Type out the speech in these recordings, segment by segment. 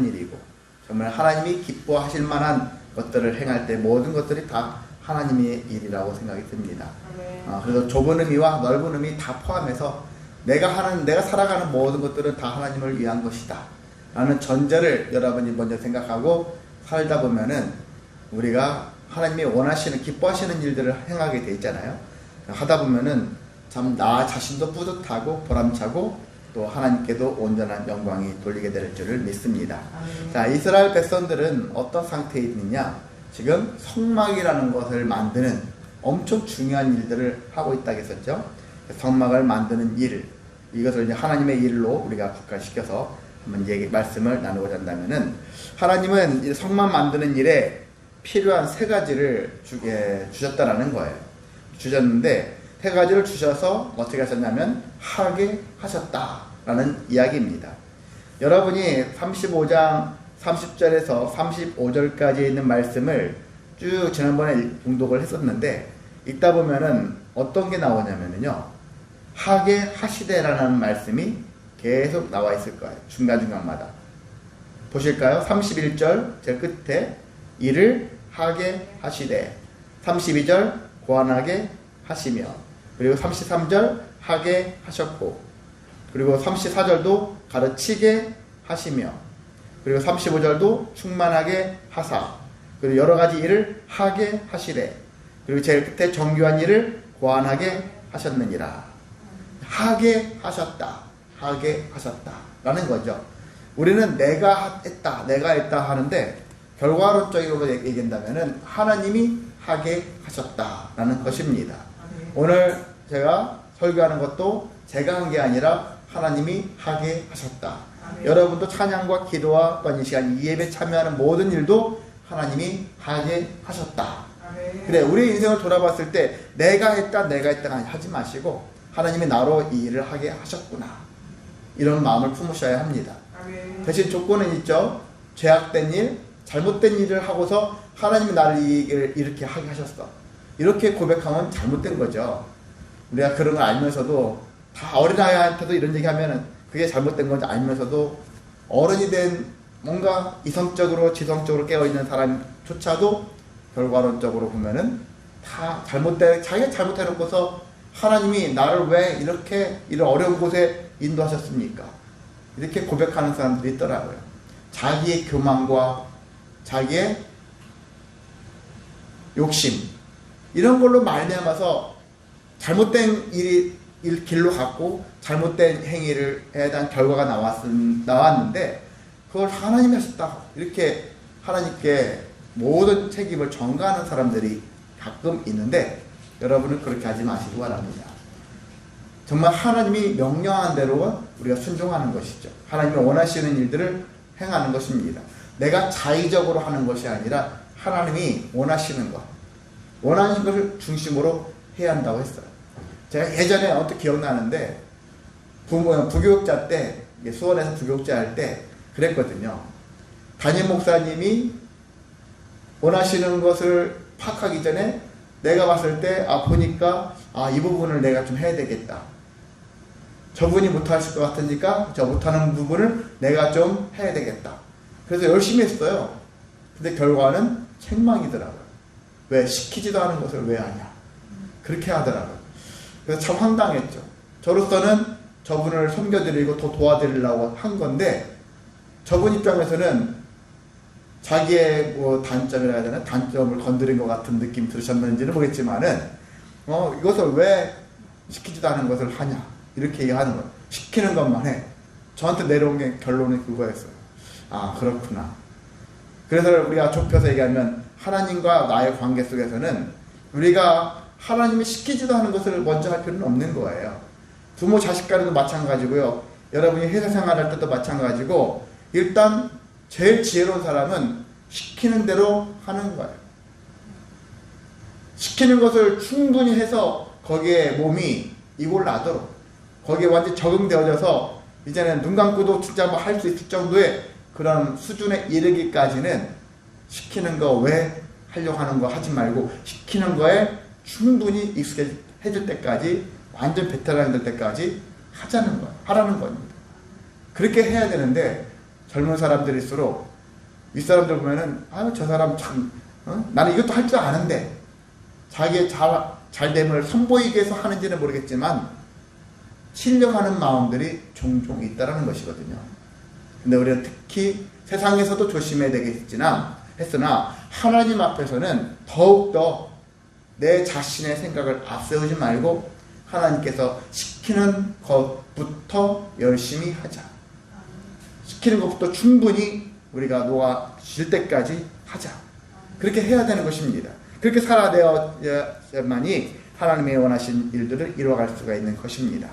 일이고 정말 하나님이 기뻐하실 만한 것들을 행할 때 모든 것들이 다 하나님의 일이라고 생각이 듭니다. 그래서 좁은 의미와 넓은 의미 다 포함해서 내가 살아가는 모든 것들은 다 하나님을 위한 것이다 라는 전제를 여러분이 먼저 생각하고 살다 보면은 우리가 하나님이 원하시는 기뻐하시는 일들을 행하게 돼 있잖아요. 하다 보면은 참 나 자신도 뿌듯하고 보람차고 또 하나님께도 온전한 영광이 돌리게 될 줄을 믿습니다. 자, 이스라엘 백성들은 어떤 상태에 있느냐? 지금 성막이라는 것을 만드는 엄청 중요한 일들을 하고 있다고 했었죠. 성막을 만드는 일, 이것을 이제 하나님의 일로 우리가 국가시켜서 한번 말씀을 나누고자 한다면은, 하나님은 이 성막 만드는 일에 필요한 세 가지를 주셨다라는 거예요. 주셨는데 세 가지를 주셔서 어떻게 하셨냐면 하게 하셨다라는 이야기입니다. 여러분이 35장 30절에서 35절까지 있는 말씀을 쭉 지난번에 봉독을 했었는데, 읽다 보면은 어떤 게 나오냐면요, 하게 하시되라는 말씀이 계속 나와 있을 거예요. 중간중간마다 보실까요? 31절 제일 끝에 이를 하게 하시되, 32절 고안하게 하시며, 그리고 33절 하게 하셨고, 그리고 34절도 가르치게 하시며, 그리고 35절도 충만하게 하사, 그리고 여러가지 일을 하게 하시래, 그리고 제일 끝에 정교한 일을 고안하게 하셨느니라. 하게 하셨다, 하게 하셨다 라는 거죠. 우리는 내가 했다 하는데 결과론적으로 얘기한다면 하나님이 하게 하셨다라는 것입니다. 오늘 제가 설교하는 것도 제가 한 게 아니라 하나님이 하게 하셨다. 여러분도 찬양과 기도와 또한 이 시간 이 예배 참여하는 모든 일도 하나님이 하게 하셨다. 그래, 우리 인생을 돌아봤을 때 내가 했다 하지 마시고 하나님이 나로 이 일을 하게 하셨구나, 이런 마음을 품으셔야 합니다. 대신 조건은 있죠. 죄악된 일, 잘못된 일을 하고서 하나님이 나를 이 일을 이렇게 하게 하셨어, 이렇게 고백하면 잘못된 거죠. 우리가 그런 걸 알면서도, 다 어린아이한테도 이런 얘기하면 그게 잘못된 건지 알면서도 어른이 된 뭔가 이성적으로 지성적으로 깨어있는 사람조차도 결과론적으로 보면은 다 자기가 잘못해놓고서 하나님이 나를 왜 이렇게 이런 어려운 곳에 인도하셨습니까? 이렇게 고백하는 사람들이 있더라고요. 자기의 교만과 자기의 욕심, 이런 걸로 말미암아서 잘못된 길로 갔고 잘못된 행위를 해야 대한 결과가 나왔는데 그걸 하나님이 하셨다, 이렇게 하나님께 모든 책임을 전가하는 사람들이 가끔 있는데, 여러분은 그렇게 하지 마시기 바랍니다. 정말 하나님이 명령한 대로 우리가 순종하는 것이죠. 하나님이 원하시는 일들을 행하는 것입니다. 내가 자의적으로 하는 것이 아니라 하나님이 원하시는 것, 원하는 것을 중심으로 해야 한다고 했어요. 제가 예전에 어떻게 기억나는데, 부교육자 때, 수원에서 부교육자 할 때 그랬거든요. 담임 목사님이 원하시는 것을 파악하기 전에 내가 봤을 때 보니까 이 부분을 내가 좀 해야 되겠다, 저분이 못하실 것 같으니까 저 못하는 부분을 내가 좀 해야 되겠다, 그래서 열심히 했어요. 근데 결과는 책망이더라고요. 왜 시키지도 않은 것을 왜 하냐, 그렇게 하더라고요. 그래서 참 황당했죠. 저로서는 저분을 섬겨드리고 더 도와드리려고 한 건데, 저분 입장에서는 자기의 단점이라 해야 되나, 단점을 건드린 것 같은 느낌 들으셨는지는 모르겠지만은 이것을 왜 시키지도 않은 것을 하냐, 이렇게 얘기하는 거예요. 시키는 것만 해. 저한테 내려온 게 결론은 그거였어요. 그렇구나. 그래서 우리가 좁혀서 얘기하면 하나님과 나의 관계 속에서는 우리가 하나님이 시키지도 않은 것을 먼저 할 필요는 없는 거예요. 부모 자식 간에도 마찬가지고요. 여러분이 회사 생활할 때도 마찬가지고, 일단 제일 지혜로운 사람은 시키는 대로 하는 거예요. 시키는 것을 충분히 해서 거기에 몸이 이골나도록, 거기에 완전히 적응되어져서 이제는 눈 감고도 진짜 할 수 있을 정도의 그런 수준에 이르기까지는 시키는 거 왜 하려고 하는 거 하지 말고 시키는 거에 충분히 익숙해질 때까지, 완전 베테랑이 될 때까지 하라는 겁니다. 그렇게 해야 되는데, 젊은 사람들일수록 윗사람들 보면은 아유 저 사람 참 나는 이것도 할 줄 아는데 자기의 잘됨을 선보이기 위해서 하는지는 모르겠지만 신령하는 마음들이 종종 있다라는 것이거든요. 근데 우리는 특히 세상에서도 조심해야 되겠지나 했으나 하나님 앞에서는 더욱더 내 자신의 생각을 앞세우지 말고 하나님께서 시키는 것부터 열심히 하자. 시키는 것부터 충분히 우리가 놓아질 때까지 하자. 그렇게 해야 되는 것입니다. 그렇게 살아내야만이 하나님의 원하신 일들을 이루어갈 수가 있는 것입니다.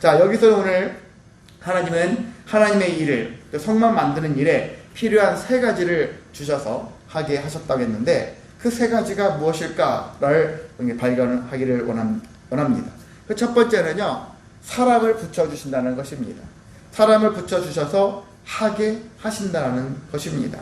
자, 여기서 오늘 하나님은 하나님의 일을, 성만 만드는 일에 필요한 3가지를 주셔서 하게 하셨다고 했는데 그 3가지가 무엇일까를 발견하기를 원합니다. 그 첫 번째는요, 사람을 붙여주신다는 것입니다. 사람을 붙여주셔서 하게 하신다는 것입니다.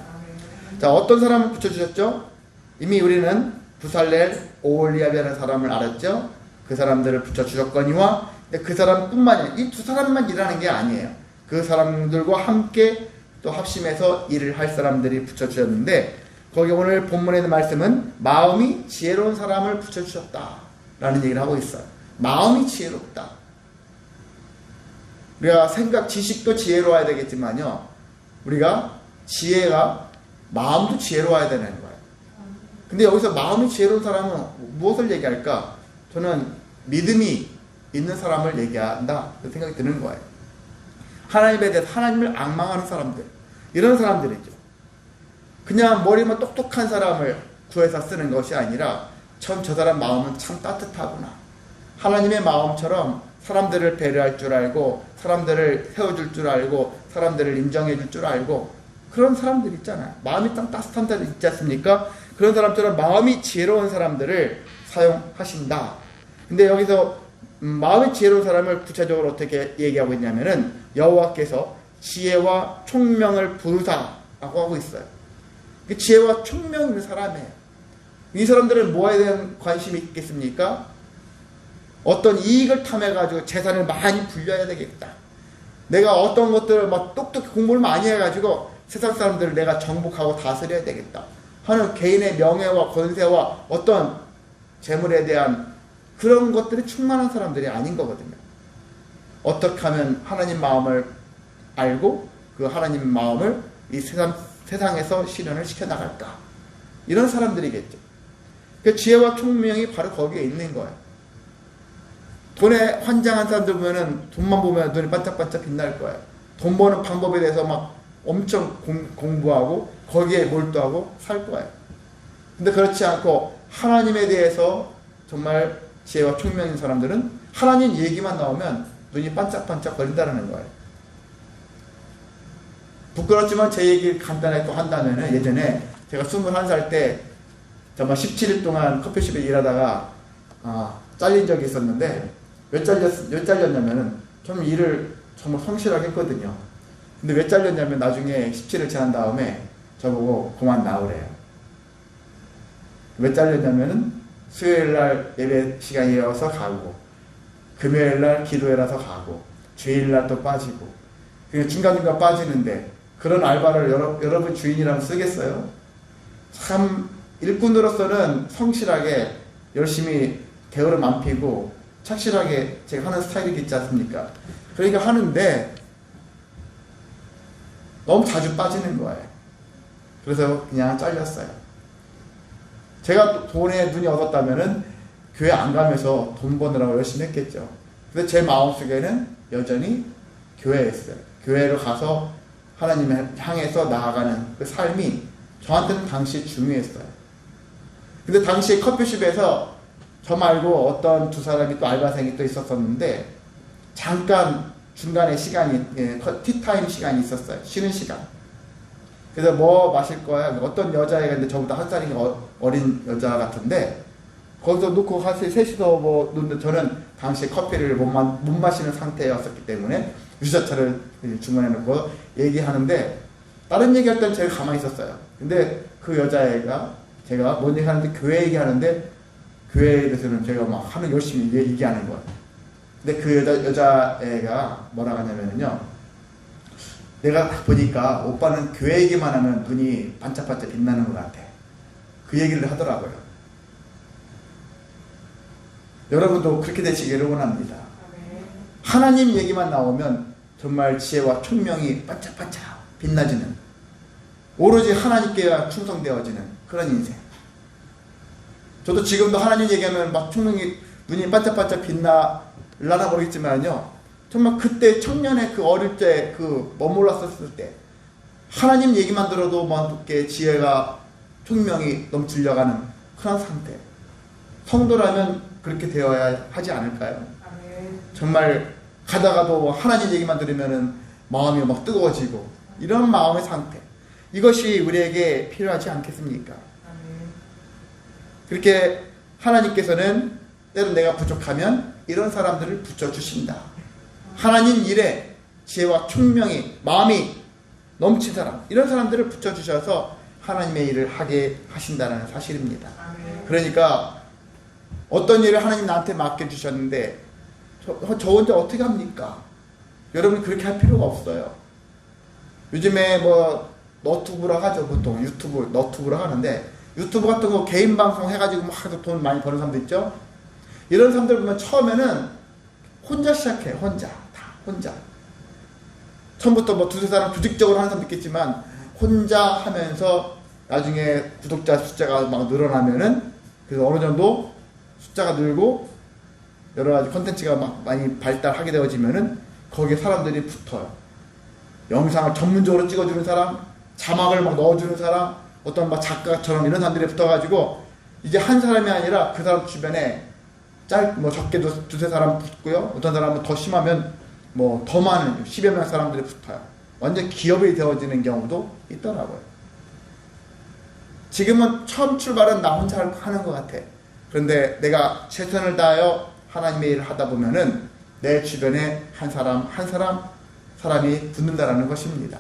자, 어떤 사람을 붙여주셨죠? 이미 우리는 부살렐, 오홀리압이라는 사람을 알았죠? 그 사람들을 붙여주셨거니와 그 사람뿐만이 아니라 이 2사람만 일하는 게 아니에요. 그 사람들과 함께 또 합심해서 일을 할 사람들이 붙여주셨는데 거기 오늘 본문에 있는 말씀은 마음이 지혜로운 사람을 붙여주셨다라는 얘기를 하고 있어요. 마음이 지혜롭다. 우리가 지식도 지혜로워야 되겠지만요. 우리가 지혜가 마음도 지혜로워야 되는 거예요. 근데 여기서 마음이 지혜로운 사람은 무엇을 얘기할까? 저는 믿음이 있는 사람을 얘기한다. 그 생각이 드는 거예요. 하나님에 대해서 하나님을 앙망하는 사람들. 이런 사람들이죠. 그냥 머리만 똑똑한 사람을 구해서 쓰는 것이 아니라 참 저 사람 마음은 참 따뜻하구나. 하나님의 마음처럼 사람들을 배려할 줄 알고 사람들을 세워줄 줄 알고 사람들을 인정해 줄 줄 알고 그런 사람들 있잖아요. 마음이 딱 따뜻한 사람 있지 않습니까? 그런 사람처럼 마음이 지혜로운 사람들을 사용하신다. 근데 여기서 마음이 지혜로운 사람을 구체적으로 어떻게 얘기하고 있냐면은 여호와께서 지혜와 총명을 부으사라고 하고 있어요. 그 지혜와 총명 있는 사람이에요. 이 사람들은 뭐에 대한 관심이 있겠습니까? 어떤 이익을 탐해가지고 재산을 많이 불려야 되겠다. 내가 어떤 것들을 막 똑똑히 공부를 많이 해가지고 세상 사람들을 내가 정복하고 다스려야 되겠다 하는 개인의 명예와 권세와 어떤 재물에 대한 그런 것들이 충만한 사람들이 아닌 거거든요. 어떻게 하면 하나님 마음을 알고 그 하나님 마음을 이 세상에서 실현을 시켜나갈까. 이런 사람들이겠죠. 그 지혜와 총명이 바로 거기에 있는 거예요. 돈에 환장한 사람들 보면은 돈만 보면 눈이 반짝반짝 빛날 거예요. 돈 버는 방법에 대해서 막 엄청 공부하고 거기에 몰두하고 살 거예요. 근데 그렇지 않고 하나님에 대해서 정말 지혜와 총명인 사람들은 하나님 얘기만 나오면 눈이 반짝반짝 거린다는 거예요. 부끄럽지만 제 얘기를 간단하게 또 한다면 예전에 제가 21살 때 정말 17일 동안 커피숍에 일하다가 잘린 적이 있었는데 왜 잘렸냐면은 좀 일을 정말 성실하게 했거든요. 근데 왜 잘렸냐면 나중에 17일 지난 다음에 저보고 그만 나오래요. 왜 잘렸냐면은 수요일날 예배 시간이어서 가고 금요일날 기도회라서 가고 주일날 또 빠지고 그냥 중간중간 빠지는데 그런 알바를 여러분 주인이라면 쓰겠어요? 참 일꾼으로서는 성실하게 열심히 게으름 안 피고 착실하게 제가 하는 스타일이 있지 않습니까? 그러니까 하는데 너무 자주 빠지는 거예요. 그래서 그냥 잘렸어요. 제가 돈에 눈이 어둡다면은 교회 안 가면서 돈 버느라고 열심히 했겠죠. 근데 제 마음속에는 여전히 교회에 있어요. 교회로 가서 하나님을 향해서 나아가는 그 삶이 저한테는 당시 중요했어요. 근데 당시에 커피숍에서 저 말고 어떤 2사람이 또 알바생이 또 있었었는데 잠깐 중간에 시간이 티타임 시간이 있었어요. 쉬는 시간. 그래서 뭐 마실 거야? 어떤 여자애가 있는데 저보다 한 살이 어린 여자 같은데 거기서 놓고 사실 셋이서 뭐 놓는데 저는 당시에 커피를 못 마시는 상태였었기 때문에 유자차를 주문해 놓고 얘기하는데 다른 얘기할 때는 제가 가만히 있었어요. 근데 그 여자애가 제가 뭔 얘기하는데 교회 얘기하는데 교회에 대해서는 제가 막 하는 열심히 얘기하는 거예요. 근데 그 여자애가 뭐라고 하냐면요. 내가 보니까 오빠는 교회 얘기만 하면 눈이 반짝반짝 빛나는 것 같아. 그 얘기를 하더라고요. 여러분도 그렇게 되시기를 원합니다. 하나님 얘기만 나오면 정말 지혜와 총명이 반짝반짝 빛나지는, 오로지 하나님께 충성되어지는 그런 인생. 저도 지금도 하나님 얘기하면 막 총명이 눈이 반짝반짝 빛나려나 모르겠지만요, 정말 그때 청년의 그 어릴 때 그 머물렀었을 때 하나님 얘기만 들어도 마음속에 지혜가 총명이 넘치려가는 그런 상태. 성도라면 그렇게 되어야 하지 않을까요? 정말 가다가도 하나님 얘기만 들으면은 마음이 막 뜨거워지고 이런 마음의 상태, 이것이 우리에게 필요하지 않겠습니까? 그렇게 하나님께서는 때로 내가 부족하면 이런 사람들을 붙여주신다. 하나님 일에 지혜와 총명이 마음이 넘친 사람, 이런 사람들을 붙여주셔서 하나님의 일을 하게 하신다는 사실입니다. 그러니까 어떤 일을 하나님 나한테 맡겨주셨는데 저 혼자 어떻게 합니까? 여러분 그렇게 할 필요가 없어요. 요즘에 뭐 너튜브라 하죠. 보통 유튜브 너튜브라 하는데, 유튜브 같은 거 개인 방송 해가지고 막 돈 많이 버는 사람도 있죠. 이런 사람들 보면 처음에는 혼자 시작해. 혼자 처음부터 뭐 두세 사람 조직적으로 하는 사람도 있겠지만 혼자 하면서 나중에 구독자 숫자가 막 늘어나면은, 그래서 어느 정도 숫자가 늘고 여러 가지 컨텐츠가 막 많이 발달하게 되어지면은 거기에 사람들이 붙어요. 영상을 전문적으로 찍어주는 사람, 자막을 막 넣어주는 사람, 어떤 막 작가처럼 이런 사람들이 붙어가지고 이제 한 사람이 아니라 그 사람 주변에 뭐 적게도 두세 사람 붙고요. 어떤 사람은 더 심하면 뭐 더 많은 10여 명 사람들이 붙어요. 완전 기업이 되어지는 경우도 있더라고요. 지금은 처음 출발은 나 혼자 하는 것 같아. 그런데 내가 최선을 다하여 하나님의 일을 하다 보면은 내 주변에 한 사람이 붙는다라는 것입니다.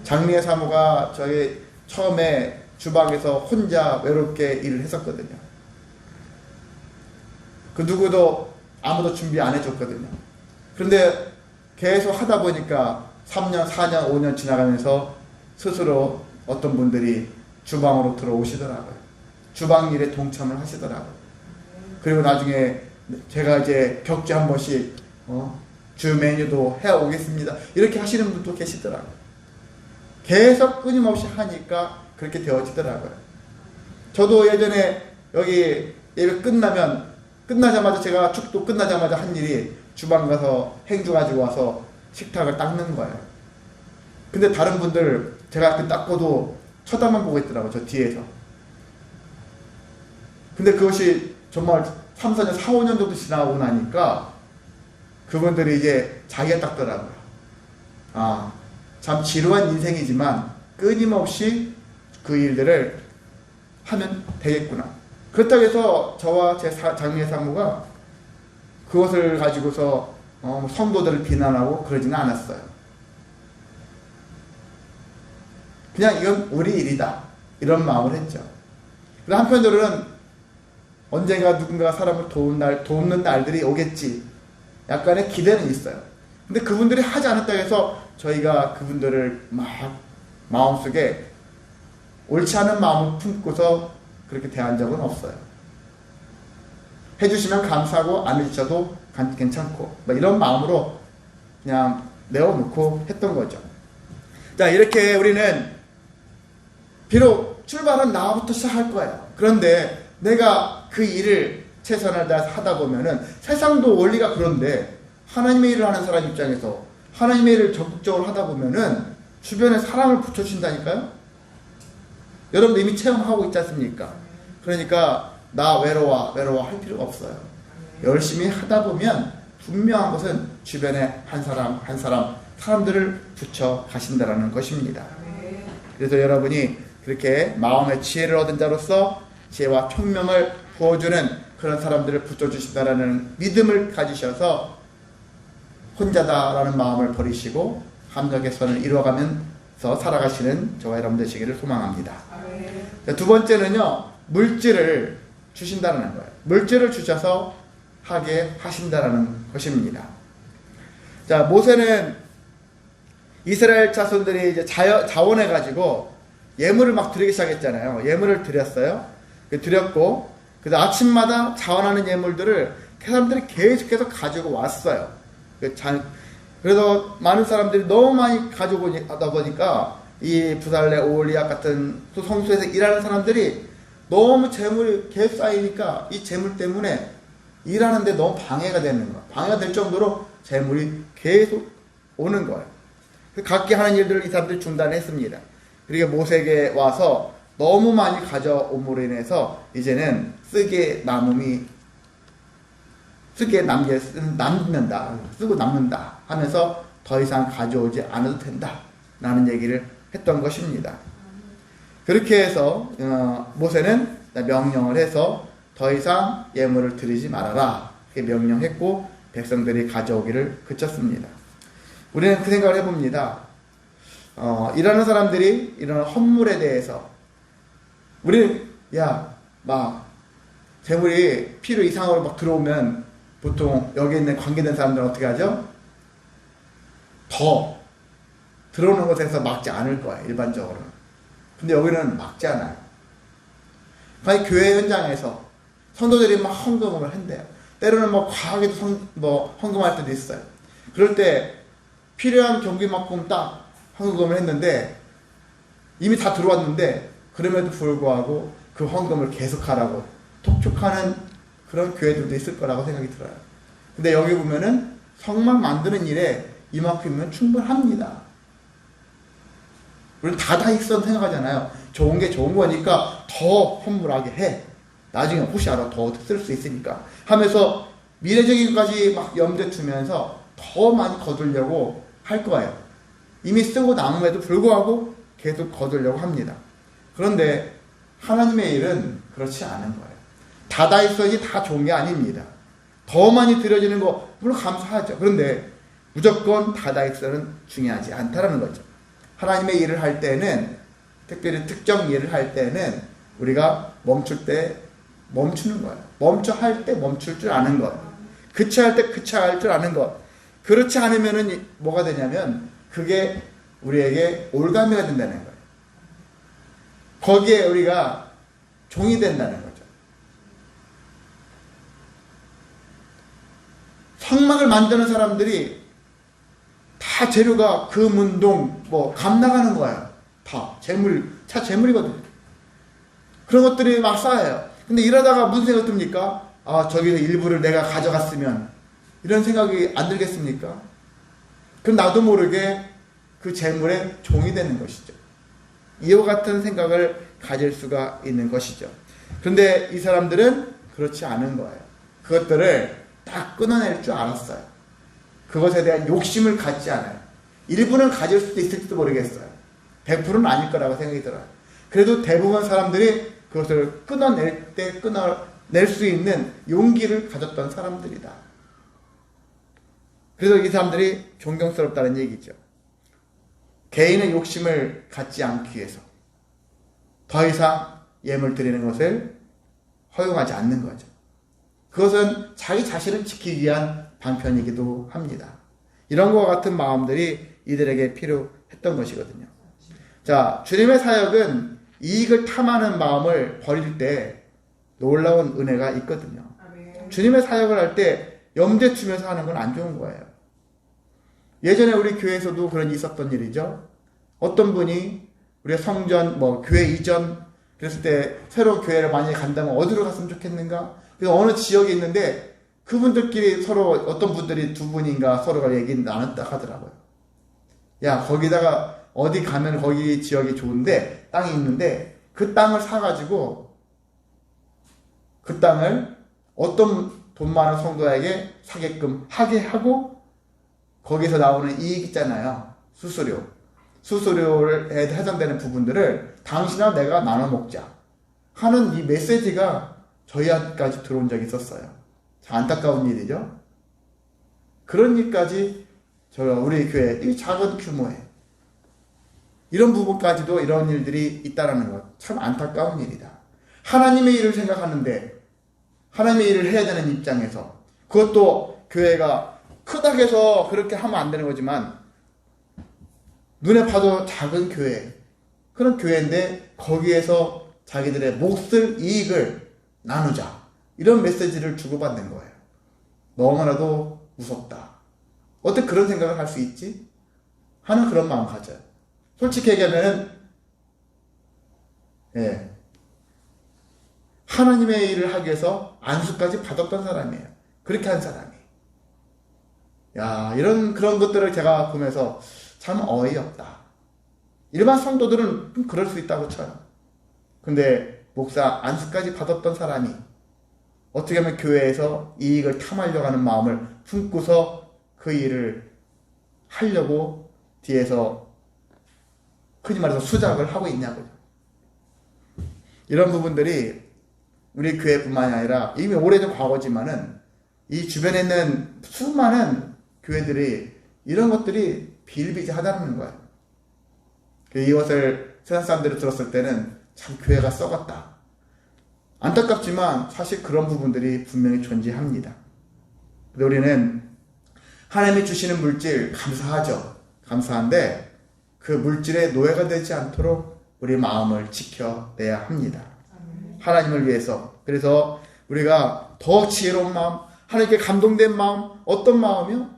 장미의 사모가 저희 처음에 주방에서 혼자 외롭게 일을 했었거든요. 그 누구도 아무도 준비 안 해줬거든요. 그런데 계속 하다 보니까 3년, 4년, 5년 지나가면서 스스로 어떤 분들이 주방으로 들어오시더라고요. 주방 일에 동참을 하시더라고요. 그리고 나중에 제가 이제 격주 한 번씩 주 메뉴도 해오겠습니다, 이렇게 하시는 분도 계시더라고요. 계속 끊임없이 하니까 그렇게 되어지더라고요. 저도 예전에 여기 예배 끝나자마자 제가 축도 끝나자마자 한 일이 주방 가서 행주 가지고 와서 식탁을 닦는 거예요. 근데 다른 분들 제가 그 닦고도 쳐다만 보고 있더라고요. 저 뒤에서. 근데 그것이 정말 3, 4년, 4, 5년 정도 지나고 나니까 그분들이 이제 자기가 닦더라고요. 아, 참 지루한 인생이지만 끊임없이 그 일들을 하면 되겠구나. 그렇다고 해서 저와 제 장미의 사모가 그것을 가지고서 성도들을 비난하고 그러지는 않았어요. 그냥 이건 우리 일이다, 이런 마음을 했죠. 그리고 한편으로는 언젠가 누군가 사람을 돕는 날들이 오겠지, 약간의 기대는 있어요. 근데 그분들이 하지 않았다고 해서 저희가 그분들을 막 마음속에 옳지 않은 마음을 품고서 그렇게 대한 적은 없어요. 해주시면 감사하고 안 해주셔도 괜찮고 이런 마음으로 그냥 내어놓고 했던 거죠. 자, 이렇게 우리는 비록 출발은 나부터 시작할 거예요. 그런데 내가 그 일을 최선을 다해서 하다 보면은 세상도 원리가 그런데 하나님의 일을 하는 사람 입장에서 하나님의 일을 적극적으로 하다 보면은 주변에 사람을 붙여주신다니까요. 여러분도 이미 체험하고 있지 않습니까? 그러니까 나 외로워 할 필요가 없어요. 열심히 하다 보면 분명한 것은 주변에 한 사람 사람들을 붙여 가신다라는 것입니다. 그래서 여러분이 그렇게 마음의 지혜를 얻은 자로서 지혜와 총명을 부어주는 그런 사람들을 붙여주신다라는 믿음을 가지셔서 혼자다라는 마음을 버리시고 함덕의 선을 이루어가면서 살아가시는 저와 여러분 되시기를 소망합니다. 두 번째는요, 물질을 주신다는 거예요. 물질을 주셔서 하게 하신다라는 것입니다. 자, 모세는 이스라엘 자손들이 이제 자원해가지고 예물을 막 드리기 시작했잖아요. 예물을 드렸어요. 드렸고, 그래서 아침마다 자원하는 예물들을 그 사람들이 계속해서 가지고 왔어요. 그래서 많은 사람들이 너무 많이 가지고 오다 보니까 이 부살레, 오홀리압 같은 또 성소에서 일하는 사람들이 너무 재물이 계속 쌓이니까 이 재물 때문에 일하는데 너무 방해가 되는 거예요. 방해가 될 정도로 재물이 계속 오는 거예요. 각기 하는 일들을 이 사람들이 중단했습니다. 그리고 모세에게 와서 너무 많이 가져옴으로 인해서 이제는 쓰고 남는다 하면서 더 이상 가져오지 않아도 된다 라는 얘기를 했던 것입니다. 그렇게 해서 모세는 명령을 해서 더 이상 예물을 드리지 말아라 이렇게 명령했고 백성들이 가져오기를 그쳤습니다. 우리는 그 생각을 해봅니다. 일하는 사람들이 이런 헌물에 대해서 우리는 막 재물이 필요 이상으로 막 들어오면 보통 여기 있는 관계된 사람들은 어떻게 하죠? 더 들어오는 것에서 막지 않을 거예요. 일반적으로는. 근데 여기는 막지 않아요. 아니 교회 현장에서 성도들이 막 헌금을 한대요. 때로는 뭐 과하게도 헌금할 때도 있어요. 그럴 때 필요한 경비만큼 딱 헌금을 했는데 이미 다 들어왔는데 그럼에도 불구하고 그 헌금을 계속하라고 톡촉하는 그런 교회들도 있을 거라고 생각이 들어요. 근데 여기 보면은 성막 만드는 일에 이만큼이면 충분합니다. 우리는 다다익선 생각하잖아요. 좋은 게 좋은 거니까 더 헌물하게 해. 나중에 혹시 알아 더 쓸 수 있으니까 하면서 미래적인 것까지 막 염두에 두면서 더 많이 거두려고 할 거예요. 이미 쓰고 남음에도 불구하고 계속 거두려고 합니다. 그런데 하나님의 일은 그렇지 않은 거예요. 다다익선이 다 좋은 게 아닙니다. 더 많이 드려지는 거 물론 감사하죠. 그런데 무조건 다다익선은 중요하지 않다라는 거죠. 하나님의 일을 할 때는 특별히 특정 일을 할 때는 우리가 멈출 때 멈추는 거예요. 멈춰 할 때 멈출 줄 아는 것. 그쳐할 때 그쳐할 줄 아는 것. 그렇지 않으면은 뭐가 되냐면 그게 우리에게 올가미가 된다는 거예요. 거기에 우리가 종이 된다는 거죠. 성막을 만드는 사람들이 다 재료가 금, 은동, 감 나가는 거예요. 다 재물이거든요. 그런 것들이 막 쌓여요. 근데 이러다가 무슨 생각 듭니까? 저기서 일부를 내가 가져갔으면 이런 생각이 안 들겠습니까? 그럼 나도 모르게 그 재물의 종이 되는 것이죠. 이와 같은 생각을 가질 수가 있는 것이죠. 그런데 이 사람들은 그렇지 않은 거예요. 그것들을 딱 끊어낼 줄 알았어요. 그것에 대한 욕심을 갖지 않아요. 일부는 가질 수도 있을지도 모르겠어요. 100%는 아닐 거라고 생각이 들어요. 그래도 대부분 사람들이 그것을 끊어낼 수 있는 용기를 가졌던 사람들이다. 그래서 이 사람들이 존경스럽다는 얘기죠. 개인의 욕심을 갖지 않기 위해서 더 이상 예물 드리는 것을 허용하지 않는 거죠. 그것은 자기 자신을 지키기 위한 방편이기도 합니다. 이런 것과 같은 마음들이 이들에게 필요했던 것이거든요. 자, 주님의 사역은 이익을 탐하는 마음을 버릴 때 놀라운 은혜가 있거든요. 주님의 사역을 할 때 염두에 두면서 하는 건 안 좋은 거예요. 예전에 우리 교회에서도 그런 일이 있었던 일이죠. 어떤 분이 우리가 성전, 교회 이전 그랬을 때 새로운 교회를 만약에 간다면 어디로 갔으면 좋겠는가? 그래서 어느 지역에 있는데 그분들끼리 서로 어떤 분들이 두 분인가 서로가 얘기 나눴다 하더라고요. 야, 거기다가 어디 가면 거기 지역이 좋은데 땅이 있는데 그 땅을 사가지고 그 땅을 어떤 돈 많은 성도에게 사게끔 하게 하고 거기서 나오는 이익 있잖아요. 수수료에 해당되는 부분들을 당신과 내가 나눠 먹자 하는 이 메시지가 저희한테까지 들어온 적이 있었어요. 안타까운 일이죠. 그런 일까지 우리 교회 이 작은 규모에 이런 부분까지도 이런 일들이 있다는 것 참 안타까운 일이다. 하나님의 일을 생각하는데 하나님의 일을 해야 되는 입장에서 그것도 교회가 크다고 해서 그렇게 하면 안 되는 거지만 눈에 봐도 작은 교회, 그런 교회인데 거기에서 자기들의 몫을, 이익을 나누자, 이런 메시지를 주고받는 거예요. 너무나도 무섭다. 어떻게 그런 생각을 할 수 있지? 하는 그런 마음 가져요. 솔직히 얘기하면은, 하나님의 일을 하기 위해서 안수까지 받았던 사람이에요. 그렇게 한 사람이. 야, 그런 것들을 제가 보면서 참 어이없다. 일반 성도들은 그럴 수 있다고 쳐요. 근데 목사 안수까지 받았던 사람이 어떻게 하면 교회에서 이익을 탐하려고 하는 마음을 품고서 그 일을 하려고 뒤에서 흔히 말해서 수작을 하고 있냐고요. 이런 부분들이 우리 교회뿐만이 아니라 이미 오래전 과거지만은 이 주변에 있는 수많은 교회들이 이런 것들이 비일비재하다는 거예요. 이것을 세상 사람들이 들었을 때는 참 교회가 썩었다. 안타깝지만 사실 그런 부분들이 분명히 존재합니다. 우리는 하나님이 주시는 물질 감사하죠. 감사한데 그 물질의 노예가 되지 않도록 우리 마음을 지켜내야 합니다. 하나님을 위해서. 그래서 우리가 더 지혜로운 마음, 하나님께 감동된 마음, 어떤 마음이요?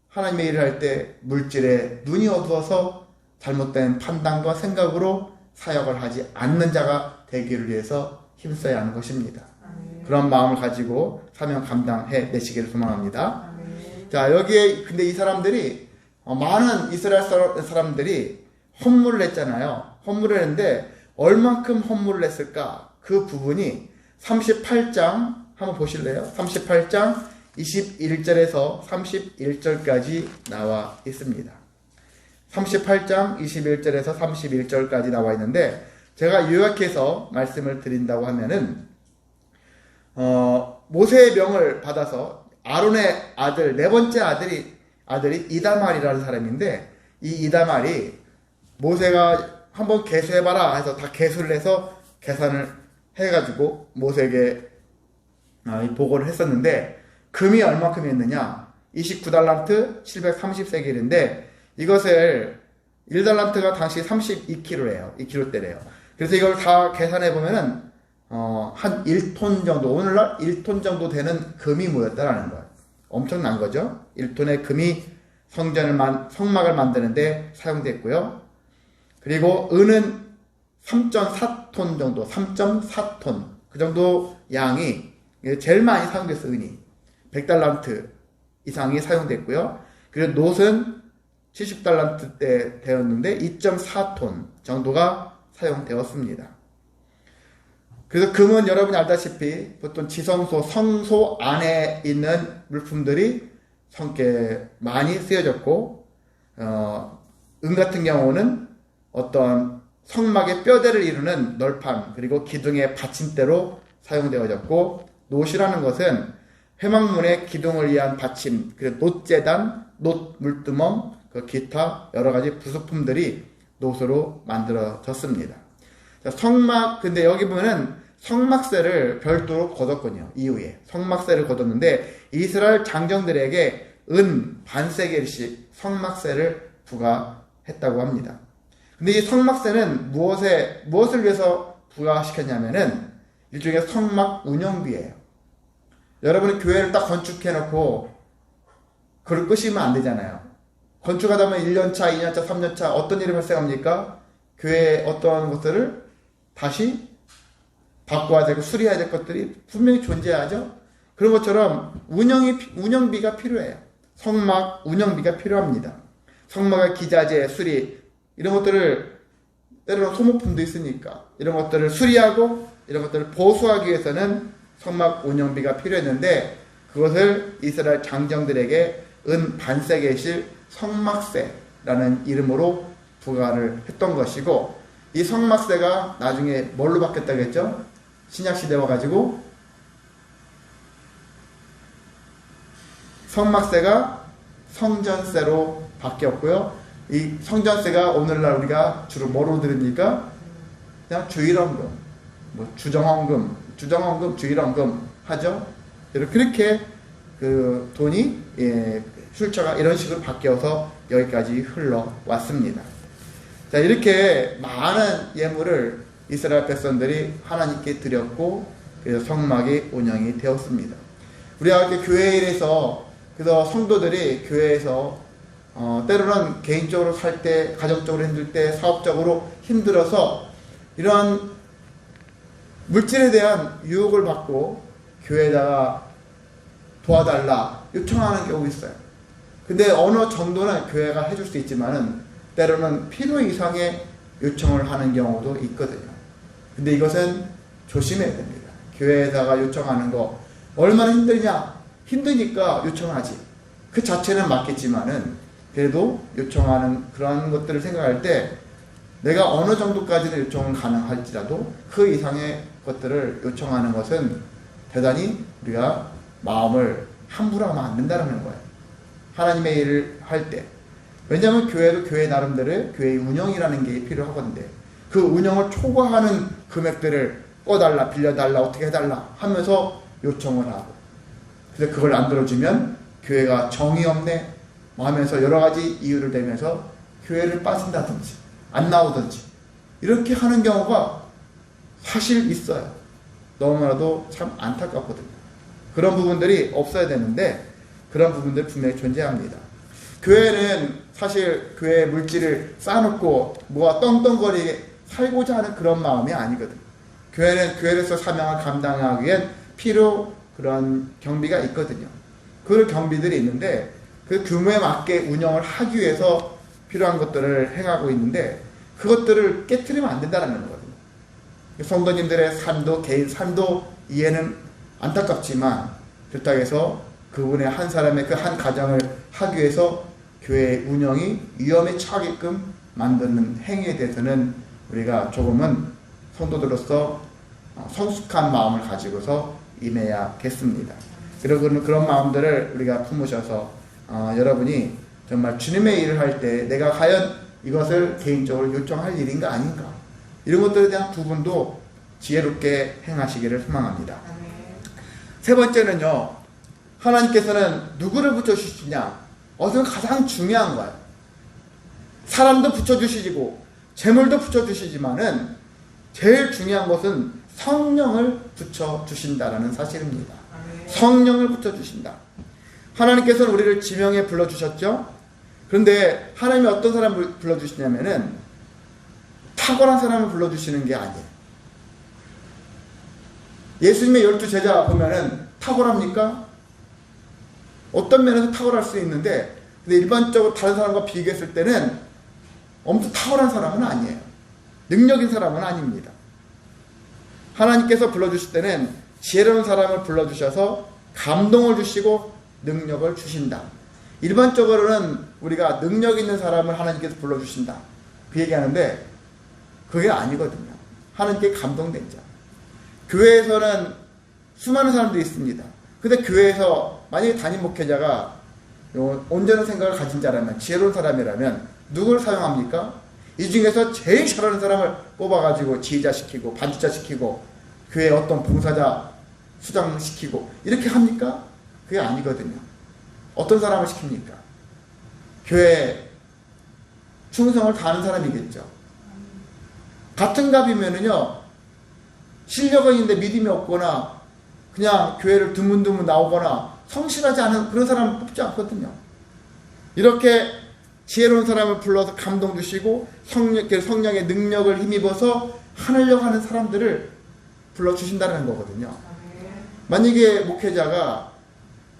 하나님의 일을 할 때 물질에 눈이 어두워서 잘못된 판단과 생각으로 사역을 하지 않는 자가 되기를 위해서 힘써야 하는 것입니다. 그런 마음을 가지고 사명 감당해 내시기를 소망합니다. 자, 여기에 근데 이 사람들이 많은 이스라엘 사람들이 헌물을 냈잖아요. 헌물을 했는데 얼만큼 헌물을 냈을까? 그 부분이 38장 한번 보실래요? 38장 21절에서 31절까지 나와 있습니다. 38장 21절에서 31절까지 나와 있는데 제가 요약해서 말씀을 드린다고 하면은 모세의 명을 받아서 아론의 아들, 네 번째 아들이 이다말이라는 사람인데 이 이다말이 모세가 한번 계수해봐라 해서 다 계수를 해서 계산을 해가지고 모세에게 보고를 했었는데 금이 얼마큼 했느냐? 29달란트 730세겔인데 이것을 1달란트가 당시 32kg예요. 2kg대래요. 그래서 이걸 다 계산해 보면은 한 1톤 정도, 오늘날 1톤 정도 되는 금이 모였다라는 거예요. 엄청난 거죠. 1톤의 금이 성막을 만드는데 사용됐고요. 그리고 은은 3.4톤 정도, 3.4톤 그 정도 양이 제일 많이 사용됐어요. 은이 100달란트 이상이 사용됐고요. 그리고 놋은 70달란트 때 되었는데 2.4톤 정도가 사용되었습니다. 그래서 금은 여러분이 알다시피 보통 지성소, 성소 안에 있는 물품들이 성께 많이 쓰여졌고, 은 같은 경우는 어떤 성막의 뼈대를 이루는 널판, 그리고 기둥의 받침대로 사용되어졌고, 놋이라는 것은 회막문의 기둥을 위한 받침, 그리고 놋재단, 놋 물두멍, 그 기타 여러 가지 부속품들이 놋으로 만들어졌습니다. 자, 성막, 근데 여기 보면은 성막세를 별도로 걷었군요. 이후에 성막세를 걷었는데 이스라엘 장정들에게 은 반세겔씩 성막세를 부과했다고 합니다. 근데 이 성막세는 무엇을 위해서 부과시켰냐면은 일종의 성막 운영비예요. 여러분이 교회를 딱 건축해놓고 그걸 끄시면 안 되잖아요. 건축하다 보면 1년차, 2년차, 3년차 어떤 일이 발생합니까? 교회에 어떤 것들을 다시 바꿔야 되고 수리해야 될 것들이 분명히 존재하죠. 그런 것처럼 운영비가 필요해요. 성막 운영비가 필요합니다. 성막의 기자재 수리 이런 것들을 때로는 소모품도 있으니까 이런 것들을 수리하고 이런 것들을 보수하기 위해서는 성막 운영비가 필요했는데 그것을 이스라엘 장정들에게 은 반세겔씩 성막세라는 이름으로 부과를 했던 것이고 이 성막세가 나중에 뭘로 바뀌었다겠죠? 신약시대 와가지고 성막세가 성전세로 바뀌었고요. 이 성전세가 오늘날 우리가 주로 뭐로 들으니까 그냥 주일헌금, 주정헌금, 주일헌금 하죠. 그렇게 그 돈이 출처가 이런 식으로 바뀌어서 여기까지 흘러왔습니다. 자, 이렇게 많은 예물을 이스라엘 백성들이 하나님께 드렸고, 그래서 성막이 운영이 되었습니다. 우리가 이렇게 교회에서, 그래서 성도들이 교회에서 때로는 개인적으로 살 때, 가정적으로 힘들 때, 사업적으로 힘들어서 이런 물질에 대한 유혹을 받고 교회에다가 도와달라 요청하는 경우 있어요. 근데 어느 정도는 교회가 해줄 수 있지만은 때로는 필요 이상의 요청을 하는 경우도 있거든요. 근데 이것은 조심해야 됩니다. 교회에다가 요청하는 거 얼마나 힘드냐? 힘드니까 요청하지. 그 자체는 맞겠지만은 그래도 요청하는 그런 것들을 생각할 때 내가 어느 정도까지는 요청은 가능할지라도 그 이상의 것들을 요청하는 것은 대단히 우리가 마음을 함부로 하면 안 된다는 거예요. 하나님의 일을 할 때. 왜냐하면 교회도 교회 나름대로 교회의 운영이라는 게 필요하건데 그 운영을 초과하는 금액들을 꺼달라, 빌려달라, 어떻게 해달라 하면서 요청을 하고, 그래서 그걸 안 들어주면 교회가 정이 없네 하면서 여러 가지 이유를 대면서 교회를 빠진다든지 안 나오든지 이렇게 하는 경우가 사실 있어요. 너무나도 참 안타깝거든요. 그런 부분들이 없어야 되는데 그런 부분들 분명히 존재합니다. 교회는 사실 교회의 물질을 쌓아놓고 뭐가 떵떵거리게 살고자 하는 그런 마음이 아니거든요. 교회는 교회로서 사명을 감당하기 위한 필요 그런 경비가 있거든요. 그 경비들이 있는데 그 규모에 맞게 운영을 하기 위해서 필요한 것들을 행하고 있는데 그것들을 깨트리면 안 된다는 거거든요. 성도님들의 삶도 개인 삶도 이해는 안타깝지만 그렇다고 해서 그분의 한 사람의 그 한 가정을 하기 위해서 교회의 운영이 위험에 처하게끔 만드는 행위에 대해서는 우리가 조금은 성도들로서 성숙한 마음을 가지고서 임해야겠습니다. 그리고 그런 마음들을 우리가 품으셔서 여러분이 정말 주님의 일을 할 때 내가 과연 이것을 개인적으로 요청할 일인가 아닌가 이런 것들에 대한 부분도 지혜롭게 행하시기를 소망합니다. 세 번째는요, 하나님께서는 누구를 붙여주시냐? 어떤 가장 중요한 거예요. 사람도 붙여주시고 재물도 붙여주시지만은 제일 중요한 것은 성령을 붙여주신다라는 사실입니다. 성령을 붙여주신다. 하나님께서는 우리를 지명에 불러주셨죠. 그런데 하나님이 어떤 사람을 불러주시냐면은 탁월한 사람을 불러주시는 게 아니에요. 예수님의 12제자 보면은 탁월합니까? 어떤 면에서 탁월할 수 있는데 근데 일반적으로 다른 사람과 비교했을 때는 엄청 탁월한 사람은 아니에요. 능력인 사람은 아닙니다. 하나님께서 불러주실 때는 지혜로운 사람을 불러주셔서 감동을 주시고 능력을 주신다. 일반적으로는 우리가 능력 있는 사람을 하나님께서 불러주신다 그 얘기하는데 그게 아니거든요. 하나님께 감동된 자. 교회에서는 수많은 사람들이 있습니다. 근데 교회에서 만약에 담임 목회자가 온전한 생각을 가진 자라면, 지혜로운 사람이라면 누굴 사용합니까? 이 중에서 제일 잘하는 사람을 뽑아가지고 지휘자시키고 반주자시키고 교회에 어떤 봉사자 수장시키고 이렇게 합니까? 그게 아니거든요. 어떤 사람을 시킵니까? 교회에 충성을 다하는 사람이겠죠. 같은 갑이면은요, 실력은 있는데 믿음이 없거나 그냥 교회를 드문드문 나오거나 성실하지 않은 그런 사람을 뽑지 않거든요. 이렇게 지혜로운 사람을 불러서 감동 주시고 성령의 능력을 힘입어서 하려고 하는 사람들을 불러주신다는 거거든요. 만약에 목회자가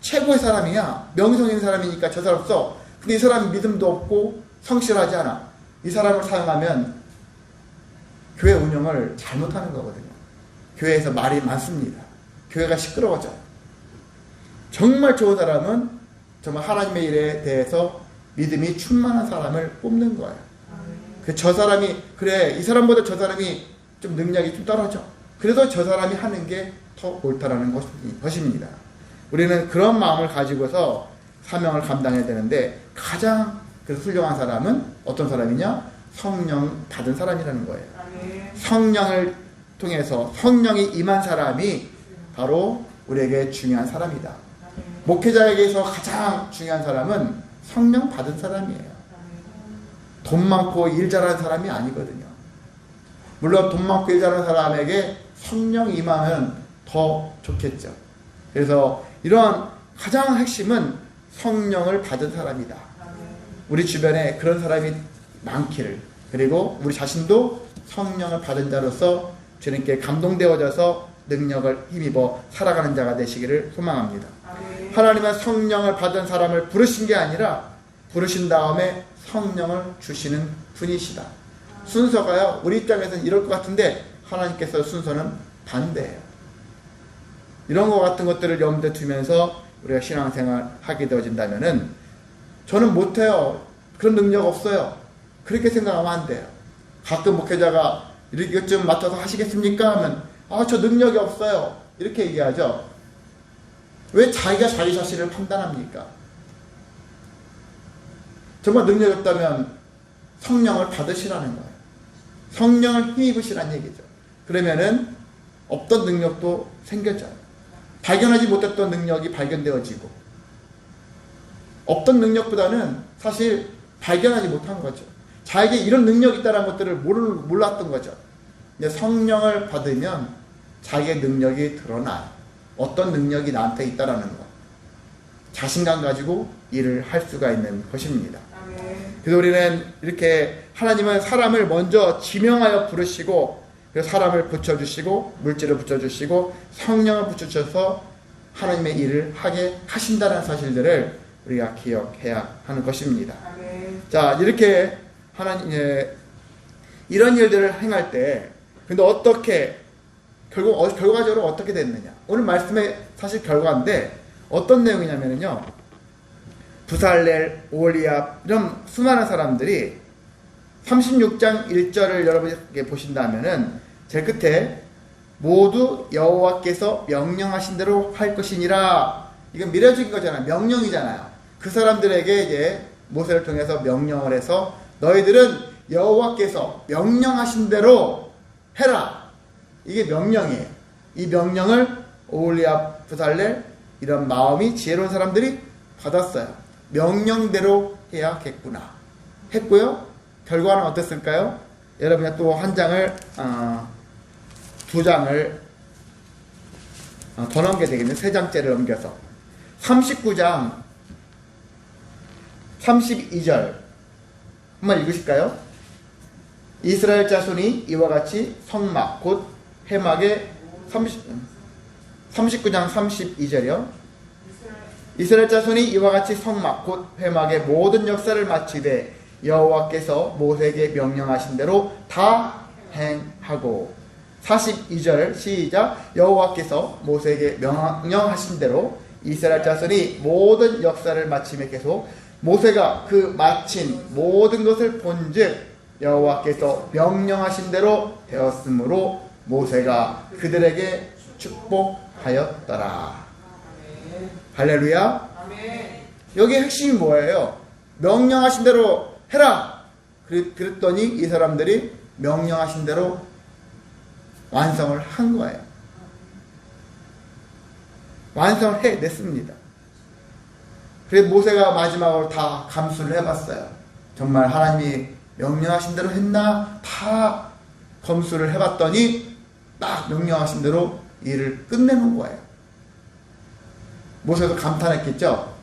최고의 사람이야, 명성인 사람이니까 저 사람 써. 근데 이 사람은 믿음도 없고 성실하지 않아. 이 사람을 사용하면 교회 운영을 잘못하는 거거든요. 교회에서 말이 많습니다. 교회가 시끄러워져요. 정말 좋은 사람은 정말 하나님의 일에 대해서 믿음이 충만한 사람을 뽑는 거예요. 저 사람이 그래, 이 사람보다 저 사람이 좀 능력이 좀 떨어져. 그래도 저 사람이 하는 게 더 옳다라는 것입니다. 우리는 그런 마음을 가지고서 사명을 감당해야 되는데 가장 훌륭한 사람은 어떤 사람이냐? 성령 받은 사람이라는 거예요. 성령을 통해서 성령이 임한 사람이 바로 우리에게 중요한 사람이다. 목회자에게서 가장 중요한 사람은 성령 받은 사람이에요. 돈 많고 일 잘하는 사람이 아니거든요. 물론 돈 많고 일 잘하는 사람에게 성령 임하면 더 좋겠죠. 그래서 이러한 가장 핵심은 성령을 받은 사람이다. 우리 주변에 그런 사람이 많기를, 그리고 우리 자신도 성령을 받은 자로서 주님께 감동되어져서 능력을 힘입어 살아가는 자가 되시기를 소망합니다. 하나님은 성령을 받은 사람을 부르신 게 아니라 부르신 다음에 성령을 주시는 분이시다. 순서가요, 우리 입장에서는 이럴 것 같은데 하나님께서 순서는 반대예요. 이런 것 같은 것들을 염두에 두면서 우리가 신앙생활 하게 되어진다면은 저는 못해요, 그런 능력 없어요, 그렇게 생각하면 안 돼요. 가끔 목회자가 이렇게 좀 맡아서 하시겠습니까? 하면 저 능력이 없어요, 이렇게 얘기하죠. 왜 자기가 자기 자신을 판단합니까? 정말 능력이 없다면 성령을 받으시라는 거예요. 성령을 힘입으시라는 얘기죠. 그러면은 없던 능력도 생겨져요. 발견하지 못했던 능력이 발견되어지고, 없던 능력보다는 사실 발견하지 못한 거죠. 자에게 이런 능력이 있다는 것들을 몰랐던 거죠. 근데 성령을 받으면 자기의 능력이 드러나요. 어떤 능력이 나한테 있다라는 것, 자신감 가지고 일을 할 수가 있는 것입니다. 그래서 우리는 이렇게 하나님은 사람을 먼저 지명하여 부르시고, 그래서 사람을 붙여주시고, 물질을 붙여주시고, 성령을 붙여주셔서 하나님의 일을 하게 하신다는 사실들을 우리가 기억해야 하는 것입니다. 자, 이렇게 하나님, 이런 일들을 행할 때, 근데 어떻게, 결과적으로 어떻게 됐느냐. 오늘 말씀의 사실 결과인데, 어떤 내용이냐면요, 부살렐, 오홀리압, 이런 수많은 사람들이 36장 1절을 여러분이 보신다면은 제일 끝에 모두 여호와께서 명령하신 대로 할 것이니라. 이건 미래적인 거잖아요. 명령이잖아요. 그 사람들에게 이제 모세를 통해서 명령을 해서 너희들은 여호와께서 명령하신 대로 해라. 이게 명령이에요. 이 명령을 오홀리압, 부살렐, 이런 마음이 지혜로운 사람들이 받았어요. 명령대로 해야겠구나 했고요. 결과는 어땠을까요? 여러분이 또 한 장을, 두 장을 더 넘게 되겠네요. 세 장째를 넘겨서 39장 32절 한번 읽으실까요? 이스라엘 자손이 이와 같이 성막 곧 회막의 39장 32절이요. 이스라엘 자손이 이와 같이 성막 곧 회막의 모든 역사를 마치되 여호와께서 모세에게 명령하신 대로 다 행하고, 42절 시작. 여호와께서 모세에게 명령하신 대로 이스라엘 자손이 모든 역사를 마치며 계속 모세가 그 마친 모든 것을 본즉 여호와께서 명령하신 대로 되었으므로 모세가 그들에게 축복하였더라. 할렐루야. 여기 핵심이 뭐예요? 명령하신 대로 해라. 그랬더니 이 사람들이 명령하신 대로 완성을 한 거예요. 완성을 해냈습니다. 그래서 모세가 마지막으로 다 감수를 해봤어요. 정말 하나님이 명령하신 대로 했나? 다 검수를 해봤더니 딱 명령하신 대로 일을 끝내는 거예요. 모세도 감탄했겠죠.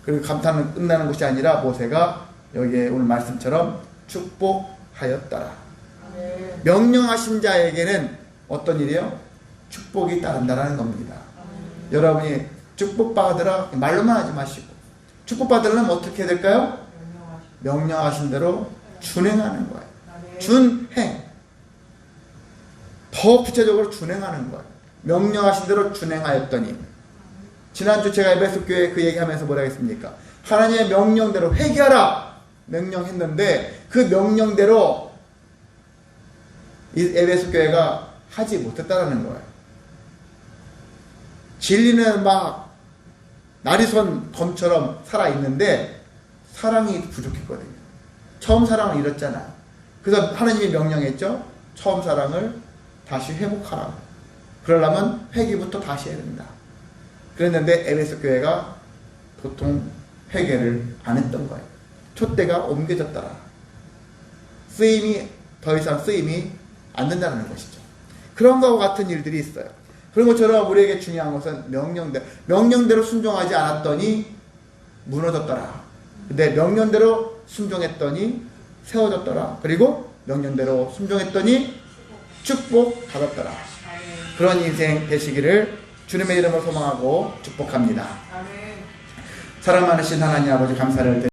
그리고 감탄은 끝나는 것이 아니라 모세가 여기에 오늘 말씀처럼 축복하였더라. 명령하신 자에게는 어떤 일이요? 축복이 따른다라는 겁니다. 여러분이 축복받으라 말로만 하지 마시고, 축복받으려면 어떻게 해야 될까요? 명령하신 대로 준행하는 거예요. 준행. 더 구체적으로 준행하는 거예요. 명령하신 대로 준행하였더니, 지난주 제가 에베소 교회 그 얘기하면서 뭐라 했습니까? 하나님의 명령대로 회개하라 명령했는데 그 명령대로 이 에베소 교회가 하지 못했다라는 거예요. 진리는 막 날이 선 검처럼 살아있는데 사랑이 부족했거든요. 처음 사랑을 잃었잖아요. 그래서 하나님이 명령했죠. 처음 사랑을 다시 회복하라. 그러려면 회개부터 다시 해야 된다. 그랬는데 에베소 교회가 보통 회개를 안 했던 거예요. 촛대가 옮겨졌더라. 더 이상 쓰임이 안 된다는 것이죠. 그런 것과 같은 일들이 있어요. 그런 것처럼 우리에게 중요한 것은 명령대로 순종하지 않았더니 무너졌더라. 근데 명령대로 순종했더니 세워졌더라. 그리고 명령대로 순종했더니 축복받았더라. 그런 인생 되시기를 주님의 이름으로 소망하고 축복합니다. 사랑 많으신 하나님 아버지 감사를 드립니다.